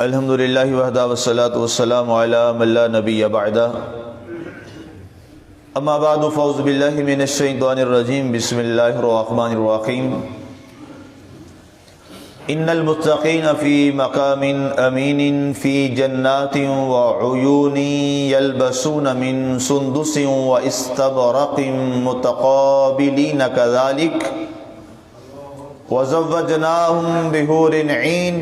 الحمدللہ وحدہ والصلاة والسلام علی من لا نبی بعدہ اما بعد فاعوذ باللہ من الشیطان الرجیم بسم اللہ الرحمن الرحیم ان المتقین فی مقام امین فی جنات وعیون یلبسون من سندس واستبرق متقابلین کذالک وزوجناہم بحور عین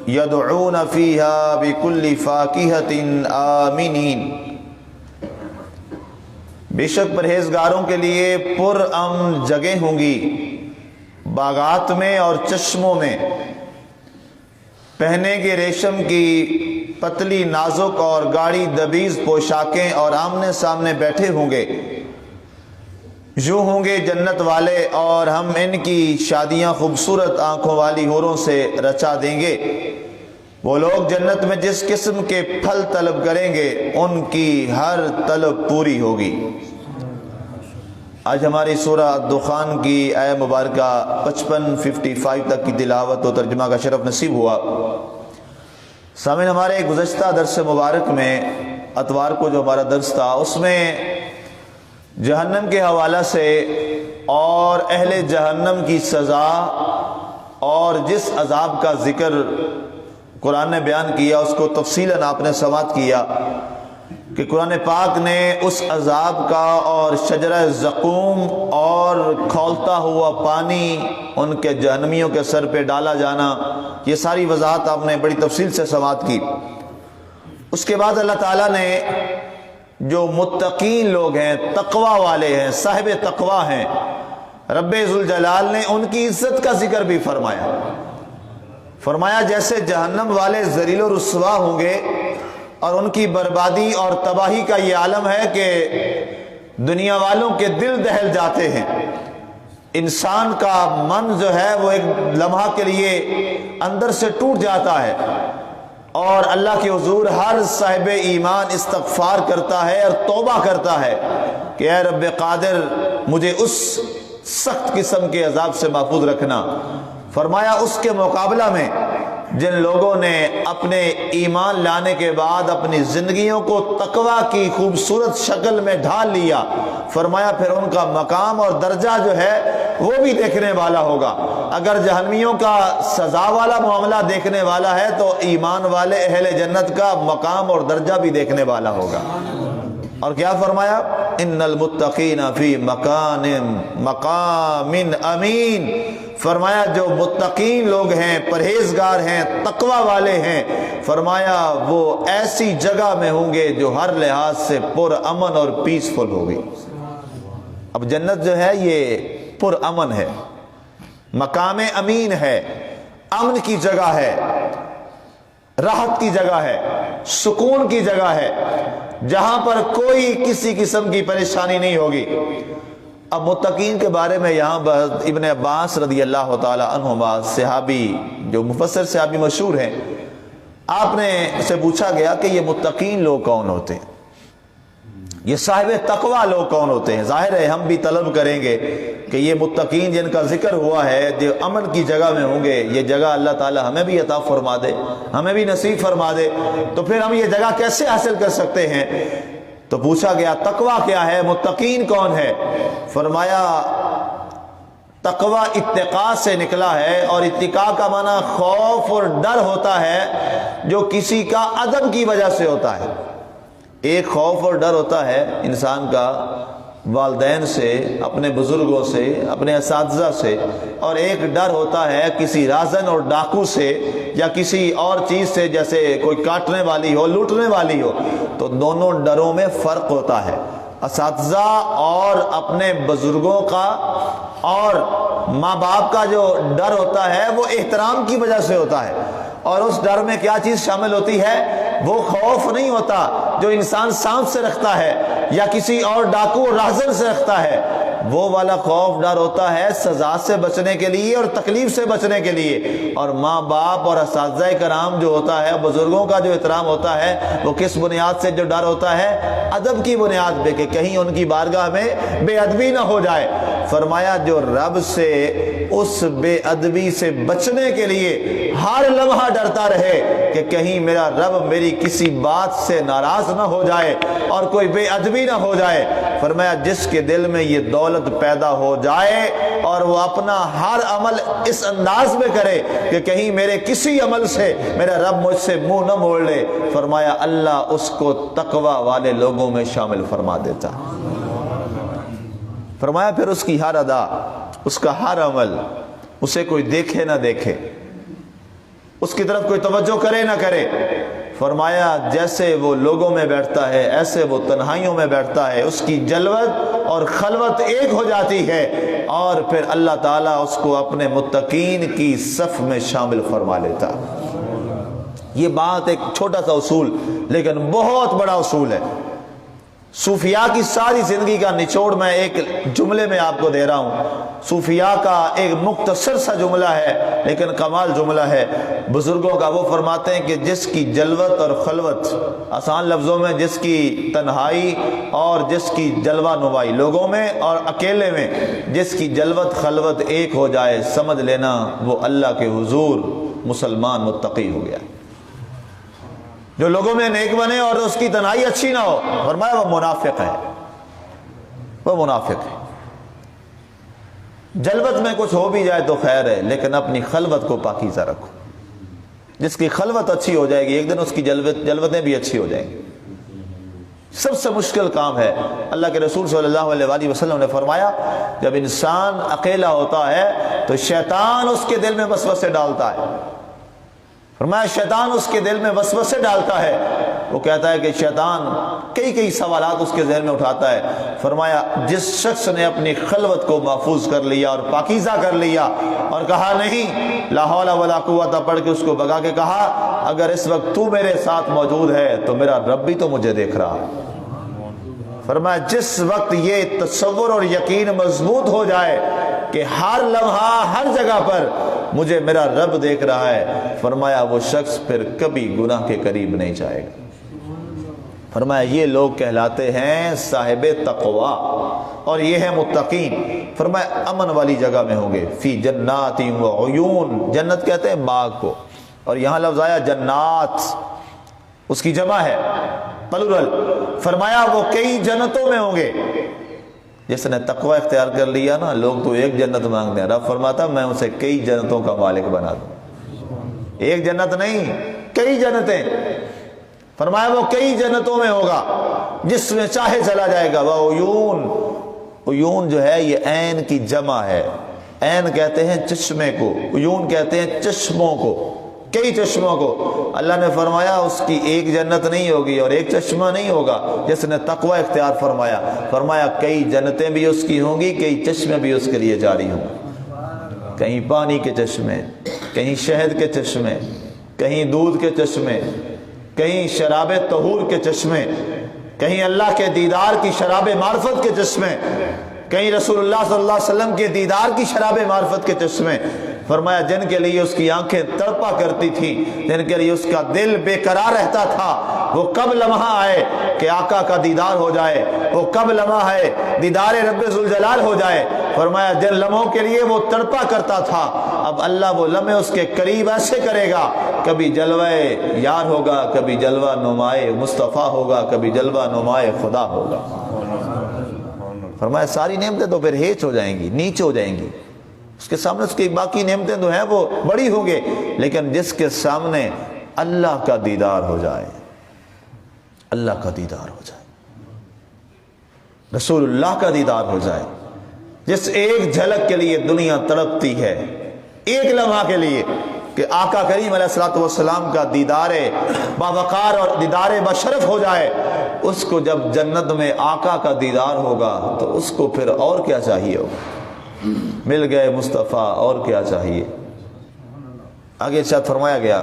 یدعون فیہا بکل فاکہۃ آمنین۔ بے شک پرہیزگاروں کے لیے پرامن جگہ ہوں گی باغات میں اور چشموں میں، پہنے کے ریشم کی پتلی نازک اور گاڑی دبیز پوشاکیں، اور آمنے سامنے بیٹھے ہوں گے۔ یوں ہوں گے جنت والے، اور ہم ان کی شادیاں خوبصورت آنکھوں والی حوروں سے رچا دیں گے۔ وہ لوگ جنت میں جس قسم کے پھل طلب کریں گے ان کی ہر طلب پوری ہوگی۔ آج ہماری سورہ الدخان کی آیہ مبارکہ 55 تک کی تلاوت و ترجمہ کا شرف نصیب ہوا۔ سامعین، ہمارے گزشتہ درس مبارک میں اتوار کو جو ہمارا درس تھا، اس میں جہنم کے حوالہ سے اور اہل جہنم کی سزا اور جس عذاب کا ذکر قرآن نے بیان کیا، اس کو تفصیلاً آپ نے سماعت کیا کہ قرآن پاک نے اس عذاب کا اور شجرہ زقوم اور کھولتا ہوا پانی ان کے جہنمیوں کے سر پہ ڈالا جانا، یہ ساری وضاحت آپ نے بڑی تفصیل سے سماعت کی۔ اس کے بعد اللہ تعالیٰ نے جو متقین لوگ ہیں، تقوی والے ہیں، صاحب تقوی ہیں، رب ذوالجلال نے ان کی عزت کا ذکر بھی فرمایا جیسے جہنم والے ذلیل و رسوا ہوں گے اور ان کی بربادی اور تباہی کا یہ عالم ہے کہ دنیا والوں کے دل دہل جاتے ہیں۔ انسان کا من جو ہے وہ ایک لمحہ کے لیے اندر سے ٹوٹ جاتا ہے، اور اللہ کے حضور ہر صاحب ایمان استغفار کرتا ہے اور توبہ کرتا ہے کہ اے رب قادر، مجھے اس سخت قسم کے عذاب سے محفوظ رکھنا۔ فرمایا اس کے مقابلہ میں جن لوگوں نے اپنے ایمان لانے کے بعد اپنی زندگیوں کو تقوی کی خوبصورت شکل میں ڈھال لیا، فرمایا پھر ان کا مقام اور درجہ جو ہے وہ بھی دیکھنے والا ہوگا۔ اگر جہنمیوں کا سزا والا معاملہ دیکھنے والا ہے تو ایمان والے اہل جنت کا مقام اور درجہ بھی دیکھنے والا ہوگا۔ اور کیا فرمایا؟ ان المتقین فی مقام امین۔ فرمایا جو متقین لوگ ہیں، پرہیزگار ہیں، تقوی والے ہیں، فرمایا وہ ایسی جگہ میں ہوں گے جو ہر لحاظ سے پرامن اور پیسفل ہوگی۔ اب جنت جو ہے یہ پرامن ہے، مقام امین ہے، امن کی جگہ ہے، راحت کی جگہ ہے، سکون کی جگہ ہے، جہاں پر کوئی کسی قسم کی پریشانی نہیں ہوگی۔ اب متقین کے بارے میں یہاں ابن عباس رضی اللہ تعالی عنہما، صحابی جو مفسر صحابی مشہور ہیں، آپ نے سے پوچھا گیا کہ یہ متقین لوگ کون ہوتے ہیں، یہ صاحب تقوی لوگ کون ہوتے ہیں؟ ظاہر ہے ہم بھی طلب کریں گے کہ یہ متقین جن کا ذکر ہوا ہے، جو امن کی جگہ میں ہوں گے، یہ جگہ اللہ تعالی ہمیں بھی عطا فرما دے، ہمیں بھی نصیب فرما دے، تو پھر ہم یہ جگہ کیسے حاصل کر سکتے ہیں؟ تو پوچھا گیا تقوی کیا ہے، متقین کون ہے؟ فرمایا تقوی اتقاء سے نکلا ہے، اور اتقاء کا معنی خوف اور ڈر ہوتا ہے جو کسی کا ادب کی وجہ سے ہوتا ہے۔ ایک خوف اور ڈر ہوتا ہے انسان کا والدین سے، اپنے بزرگوں سے، اپنے اساتذہ سے، اور ایک ڈر ہوتا ہے کسی رازن اور ڈاکو سے یا کسی اور چیز سے، جیسے کوئی کاٹنے والی ہو، لوٹنے والی ہو۔ تو دونوں ڈروں میں فرق ہوتا ہے۔ اساتذہ اور اپنے بزرگوں کا اور ماں باپ کا جو ڈر ہوتا ہے وہ احترام کی وجہ سے ہوتا ہے، اور اس ڈر میں کیا چیز شامل ہوتی ہے؟ وہ خوف نہیں ہوتا جو انسان سانپ سے رکھتا ہے یا کسی اور ڈاکو اور رازن سے رکھتا ہے، وہ والا خوف ڈر ہوتا ہے سزا سے بچنے کے لیے اور تکلیف سے بچنے کے لیے۔ اور ماں باپ اور اساتذہ کرام جو ہوتا ہے، بزرگوں کا جو احترام ہوتا ہے، وہ کس بنیاد سے جو ڈر ہوتا ہے؟ ادب کی بنیاد پہ، کہ کہیں ان کی بارگاہ میں بے ادبی نہ ہو جائے۔ فرمایا جو رب سے اس بے ادبی سے بچنے کے لیے ہر لمحہ ڈرتا رہے کہ کہیں میرا رب میری کسی بات سے ناراض نہ ہو جائے اور کوئی بے ادبی نہ ہو جائے۔ فرمایا جس کے دل میں یہ دولت پیدا ہو جائے اور وہ اپنا ہر عمل اس انداز میں کرے کہ کہیں میرے کسی عمل سے میرا رب مجھ سے منہ نہ موڑ لے، فرمایا اللہ اس کو تقوی والے لوگوں میں شامل فرما دیتا۔ فرمایا پھر اس کی ہر ادا، اس کا ہر عمل، اسے کوئی دیکھے نہ دیکھے، اس کی طرف کوئی توجہ کرے نہ کرے، فرمایا جیسے وہ لوگوں میں بیٹھتا ہے ایسے وہ تنہائیوں میں بیٹھتا ہے، اس کی جلوت اور خلوت ایک ہو جاتی ہے، اور پھر اللہ تعالیٰ اس کو اپنے متقین کی صف میں شامل فرما لیتا۔ یہ بات ایک چھوٹا سا اصول لیکن بہت بڑا اصول ہے۔ صوفیاء کی ساری زندگی کا نچوڑ میں ایک جملے میں آپ کو دے رہا ہوں۔ صوفیاء کا ایک مختصر سا جملہ ہے لیکن کمال جملہ ہے۔ بزرگوں کا وہ فرماتے ہیں کہ جس کی جلوت اور خلوت، آسان لفظوں میں جس کی تنہائی اور جس کی جلوہ نمائی لوگوں میں اور اکیلے میں، جس کی جلوت خلوت ایک ہو جائے، سمجھ لینا وہ اللہ کے حضور مسلمان متقی ہو گیا۔ جو لوگوں میں نیک بنے اور اس کی تنہائی اچھی نہ ہو، فرمایا وہ منافق ہے، وہ منافق ہے۔ جلوت میں کچھ ہو بھی جائے تو خیر ہے لیکن اپنی خلوت کو پاکیزہ رکھو۔ جس کی خلوت اچھی ہو جائے گی ایک دن اس کی جلوتیں بھی اچھی ہو جائیں گی۔ سب سے مشکل کام ہے۔ اللہ کے رسول صلی اللہ علیہ وآلہ وسلم نے فرمایا جب انسان اکیلا ہوتا ہے تو شیطان اس کے دل میں وسوسے ڈالتا ہے۔ فرمایا شیطان اس کے دل میں وسوسے ڈالتا ہے، وہ کہتا ہے کہ شیطان کئی سوالات اس کے ذہن میں اٹھاتا ہے۔ فرمایا جس شخص نے اپنی خلوت کو محفوظ کر لیا اور پاکیزہ کر لیا اور کہا نہیں لا حول ولا قوت پڑھ کے اس کو بگا کے کہا اگر اس وقت تو میرے ساتھ موجود ہے تو میرا رب بھی تو مجھے دیکھ رہا ہے۔ فرمایا جس وقت یہ تصور اور یقین مضبوط ہو جائے کہ ہر لمحہ ہر جگہ پر مجھے میرا رب دیکھ رہا ہے، فرمایا وہ شخص پھر کبھی گناہ کے قریب نہیں جائے گا۔ فرمایا یہ لوگ کہلاتے ہیں صاحب تقوی اور یہ ہیں متقین۔ فرمایا امن والی جگہ میں ہوں گے، فی جنات و عیون، جنت کہتے ہیں باغ کو، اور یہاں لفظ آیا جنات، اس کی جمع ہے پلورل۔ فرمایا وہ کئی جنتوں میں ہوں گے۔ جس نے تقوی اختیار کر لیا نا، لوگ تو ایک جنت مانگتے ہیں، رب فرماتا میں اسے کئی جنتوں کا مالک بنا دوں۔ ایک جنت نہیں، کئی جنتیں۔ فرمایا وہ کئی جنتوں میں ہوگا جس میں چاہے چلا جائے گا۔ وعیون، عیون جو ہے یہ عین کی جمع ہے۔ عین کہتے ہیں چشمے کو، عیون کہتے ہیں چشموں کو، کئی چشموں کو۔ اللہ نے فرمایا اس کی ایک جنت نہیں ہوگی اور ایک چشمہ نہیں ہوگا جس نے تقوی اختیار فرمایا۔ فرمایا کئی جنتیں بھی اس کی ہوں گی، کئی چشمے بھی اس کے لیے جاری ہوں گے۔ کہیں پانی کے چشمے، کہیں شہد کے چشمے، کہیں دودھ کے چشمے، کہیں شراب طہور کے چشمے، کہیں اللہ کے دیدار کی شراب معرفت کے چشمے، کہیں رسول اللہ صلی اللہ علیہ وسلم کے دیدار کی شراب معرفت کے چشمے۔ فرمایا جن کے لیے اس کی آنکھیں تڑپا کرتی تھی، جن کے لیے اس کا دل بے قرار رہتا تھا، وہ کب لمحہ آئے کہ آقا کا دیدار ہو جائے، وہ کب لمحہ ہے دیدار رب ذوالجلال ہو جائے۔ فرمایا جن لمحوں کے لیے وہ تڑپا کرتا تھا، اب اللہ وہ لمحے اس کے قریب ایسے کرے گا، کبھی جلوہ یار ہوگا، کبھی جلوہ نمائے مصطفیٰ ہوگا، کبھی جلوہ نمائے خدا ہوگا۔ فرمایا ساری نعمتیں تو پھر ہیچ ہو جائیں گی، نیچ ہو جائیں گی، اس کے سامنے اس کی باقی نعمتیں تو ہیں وہ بڑی ہوں گے، لیکن جس کے سامنے اللہ کا دیدار ہو جائے، اللہ کا دیدار ہو جائے، رسول اللہ کا دیدار ہو جائے، جس ایک جھلک کے لیے دنیا تڑپتی ہے، ایک لمحہ کے لیے کہ آقا کریم علیہ الصلوۃ والسلام کا دیدار باوقار اور دیدار بشرف ہو جائے، اس کو جب جنت میں آقا کا دیدار ہوگا تو اس کو پھر اور کیا چاہیے ہوگا؟ مل گئے مصطفیٰ، اور کیا چاہیے؟ آگے ارشاد فرمایا گیا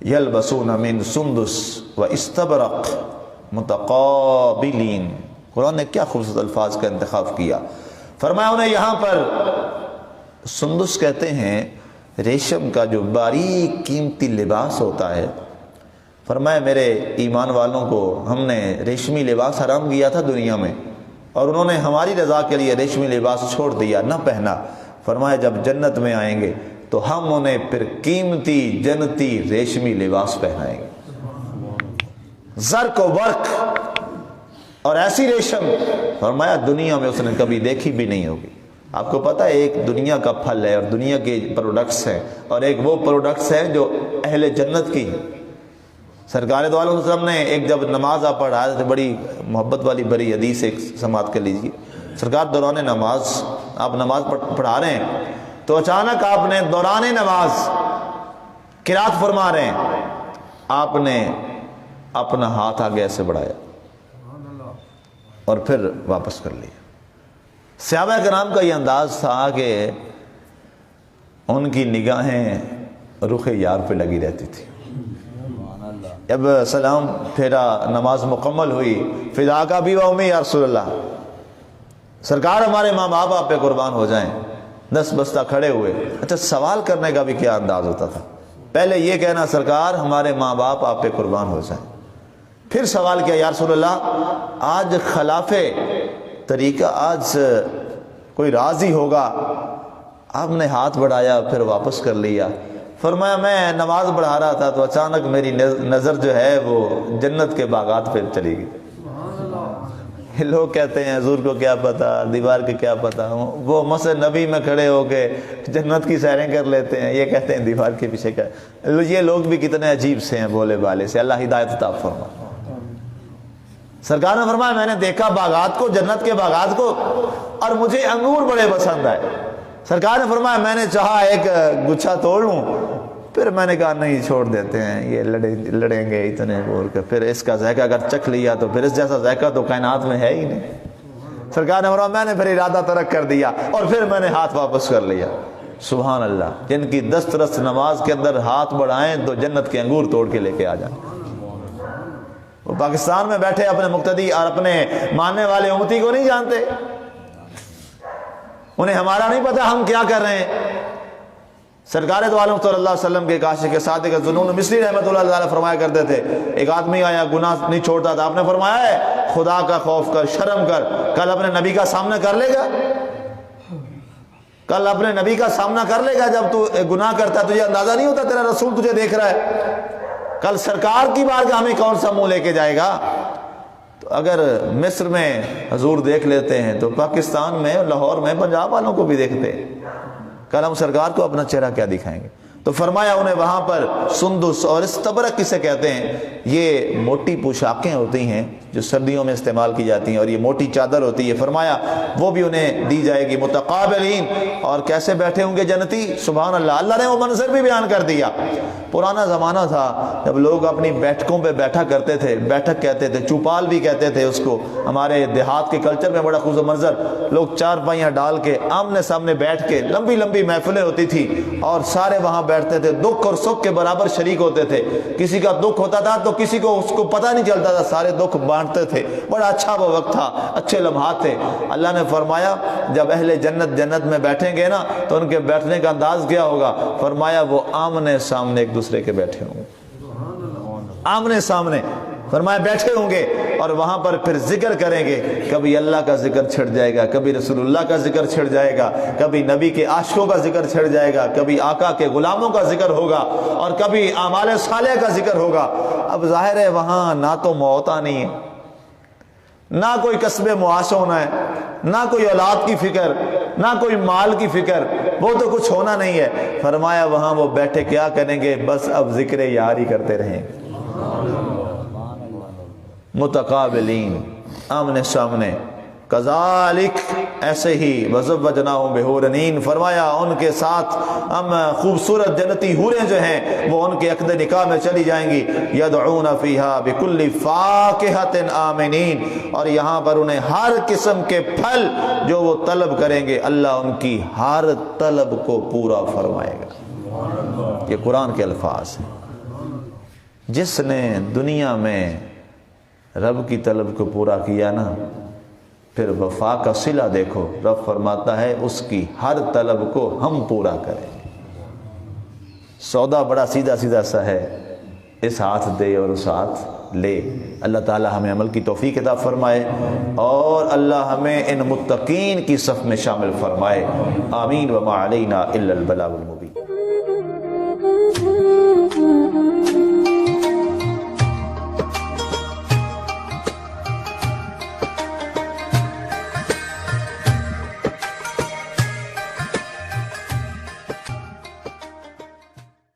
یلبسون من سندس و استبرق متقابلین۔ قرآن نے کیا خوبصورت الفاظ کا انتخاب کیا۔ فرمایا انہیں یہاں پر سندس کہتے ہیں ریشم کا جو باریک قیمتی لباس ہوتا ہے۔ فرمایا میرے ایمان والوں کو ہم نے ریشمی لباس حرام کیا تھا دنیا میں، اور انہوں نے ہماری رضا کے لیے ریشمی لباس چھوڑ دیا، نہ پہنا۔ فرمایا جب جنت میں آئیں گے تو ہم انہیں پھر قیمتی جنتی ریشمی لباس پہنائیں گے، زرق و برق اور ایسی ریشم، فرمایا دنیا میں اس نے کبھی دیکھی بھی نہیں ہوگی۔ آپ کو پتہ ہے ایک دنیا کا پھل ہے اور دنیا کے پروڈکٹس ہیں، اور ایک وہ پروڈکٹس ہیں جو اہل جنت کی۔ سرکار دو عالم وسلم نے ایک جب نماز آپ پڑھا تھے، بڑی محبت والی بڑی حدیث ایک سماعت کر لیجیے۔ سرکار دوران نماز آپ نماز پڑھا رہے ہیں تو اچانک آپ نے دوران نماز قرات فرما رہے ہیں، آپ نے اپنا ہاتھ آگے ایسے بڑھایا اور پھر واپس کر لیا۔ صحابہ کرام کا یہ انداز تھا کہ ان کی نگاہیں رخ یار پہ لگی رہتی تھی۔ جب سلام پھیرا، نماز مکمل ہوئی، فداک ابی و امی یا رسول اللہ، سرکار ہمارے ماں باپ آپ پہ قربان ہو جائیں، دس بستہ کھڑے ہوئے۔ اچھا سوال کرنے کا بھی کیا انداز ہوتا تھا، پہلے یہ کہنا سرکار ہمارے ماں باپ آپ پہ قربان ہو جائیں، پھر سوال کیا یا رسول اللہ آج خلاف طریقہ، آج کوئی راضی ہوگا؟ آپ نے ہاتھ بڑھایا پھر واپس کر لیا۔ فرمایا میں نماز پڑھا رہا تھا تو اچانک میری نظر جو ہے وہ جنت کے باغات پہ چلی گئی۔ لوگ کہتے ہیں حضور کو کیا پتا، دیوار کے کیا پتا، وہ مسجد نبی میں کھڑے ہو کے جنت کی سیریں کر لیتے ہیں، یہ کہتے ہیں دیوار کے پیچھے کیا۔ یہ لوگ بھی کتنے عجیب سے ہیں بولے بالے سے، اللہ ہدایت عطا فرمائے۔ سرکار نے فرمایا میں نے دیکھا باغات کو، جنت کے باغات کو، اور مجھے انگور بڑے پسند آئے۔ سرکار نے فرمایا میں نے چاہا ایک گچھا توڑ لوں، پھر میں نے کہا نہیں چھوڑ دیتے ہیں، یہ لڑیں گے اتنے بول کے، پھر اس کا ذائقہ اگر چکھ لیا تو پھر اس جیسا ذائقہ تو کائنات میں ہے ہی نہیں۔ سرکار نے فرمایا میں نے پھر ارادہ ترک کر دیا اور پھر میں نے ہاتھ واپس کر لیا۔ سبحان اللہ، جن کی دسترس نماز کے اندر ہاتھ بڑھائیں تو جنت کے انگور توڑ کے لے کے آ جائیں۔ وہ پاکستان میں بیٹھے اپنے مقتدی اور اپنے ماننے والے امتی کو نہیں جانتے، انہیں ہمارا نہیں پتا ہم کیا کر رہے ہیں۔ سرکار دو عالم صلی اللہ علیہ وسلم کے عاشق صادق ذوالنون مصری رحمۃ اللہ تعالی فرمایا کرتے تھے، ایک آدمی آیا گناہ نہیں چھوڑتا تھا، آپ نے فرمایا ہے خدا کا خوف کر، شرم کر، کل اپنے نبی کا سامنا کر لے گا، کل اپنے نبی کا سامنا کر لے گا۔ جب تو گناہ کرتا تجھے اندازہ نہیں ہوتا تیرا رسول تجھے دیکھ رہا ہے، کل سرکار کی بارگاہ میں کون سا منہ لے کے جائے گا؟ تو اگر مصر میں حضور دیکھ لیتے ہیں تو پاکستان میں، لاہور میں، پنجاب والوں کو بھی دیکھتے ہیں، کل ہم سرکار کو اپنا چہرہ کیا دکھائیں گے؟ تو فرمایا انہیں وہاں پر سندس اور استبرق کسے کہتے ہیں، یہ موٹی پوشاکیں ہوتی ہیں جو سردیوں میں استعمال کی جاتی ہیں، اور یہ موٹی چادر ہوتی ہے، فرمایا وہ بھی انہیں دی جائے گی متقابلین، اور کیسے بیٹھے ہوں گے جنتی۔ سبحان اللہ، اللہ نے وہ منظر بھی بیان کر دیا۔ پرانا زمانہ تھا جب لوگ اپنی بیٹھکوں پہ بیٹھا کرتے تھے، بیٹھک کہتے تھے، چوپال بھی کہتے تھے اس کو، ہمارے دیہات کے کلچر میں بڑا خوبصورت منظر، لوگ چار پائیاں ڈال کے آمنے سامنے بیٹھ کے، لمبی لمبی محفلیں ہوتی تھی اور سارے وہاں بیٹھتے تھے، دکھ اور سکھ کے برابر شریک ہوتے تھے، کسی کا دکھ ہوتا تھا تو کسی کو اس کو پتہ نہیں چلتا تھا، سارے دکھ بانٹتے تھے، بڑا اچھا وہ وقت تھا، اچھے لمحات تھے۔ اللہ نے فرمایا جب اہل جنت میں بیٹھیں گے نا تو ان کے بیٹھنے کا انداز کیا ہوگا؟ فرمایا وہ آمنے سامنے ایک دوسرے کے بیٹھے ہوں گے، آمنے سامنے فرمایا بیٹھے ہوں گے، اور وہاں پر پھر ذکر کریں گے، کبھی اللہ کا ذکر چھڑ جائے گا، کبھی رسول اللہ کا ذکر چھڑ جائے گا، کبھی نبی کے عاشقوں کا ذکر چھڑ جائے گا، کبھی آقا کے غلاموں کا ذکر ہوگا، اور کبھی اعمال صالحہ کا ذکر ہوگا۔ اب ظاہر ہے وہاں نہ تو موت آنی ہے، نہ کوئی کسب معاش ہونا ہے، نہ کوئی اولاد کی فکر، نہ کوئی مال کی فکر، وہ تو کچھ ہونا نہیں ہے۔ فرمایا وہاں وہ بیٹھے کیا کریں گے؟ بس اب ذکر یار ہی کرتے رہیں گے، متقابلین، آمنے سامنے۔ کذالک، ایسے ہی، وزوجناہم بحور عین، فرمایا ان کے ساتھ ہم خوبصورت جنتی حوریں جو ہیں وہ ان کے عقد نکاح میں چلی جائیں گی، یدعون فیہا بکل فاکہۃ آمنین، اور یہاں پر انہیں ہر قسم کے پھل جو وہ طلب کریں گے اللہ ان کی ہر طلب کو پورا فرمائے گا۔ یہ قرآن کے الفاظ ہیں۔ جس نے دنیا میں رب کی طلب کو پورا کیا نا، پھر وفا کا صلہ دیکھو، رب فرماتا ہے اس کی ہر طلب کو ہم پورا کریں گے۔ سودا بڑا سیدھا سیدھا سا ہے، اس ہاتھ دے اور اس ہاتھ لے۔ اللہ تعالی ہمیں عمل کی توفیق عطا فرمائے اور اللہ ہمیں ان متقین کی صف میں شامل فرمائے۔ آمین۔ وما علینا الا البلاغ المبین۔